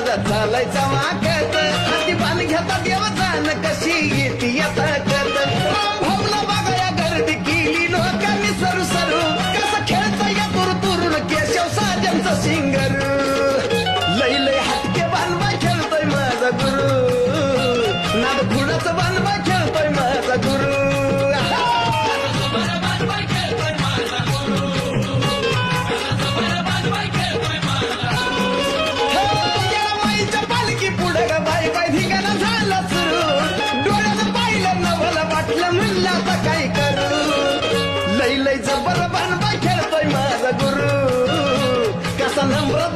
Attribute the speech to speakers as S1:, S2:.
S1: माझा चालायचा वाकत हाती बाण घेता देवतान कशी येते येता कत भावला बघा या गर्दी केली लोकांनी सरू सरू कसं खेळता या तुरुण केशव साजनचं सिंगर लय लय हटके बाणबा खेळतोय माझा गुरु नाद खुडाचं बाणबा खेळतोय माझा गुरु म्हणला आता काय करू लय लय जबर बाणबा खेळतोय माझा गुरु कसा नम्र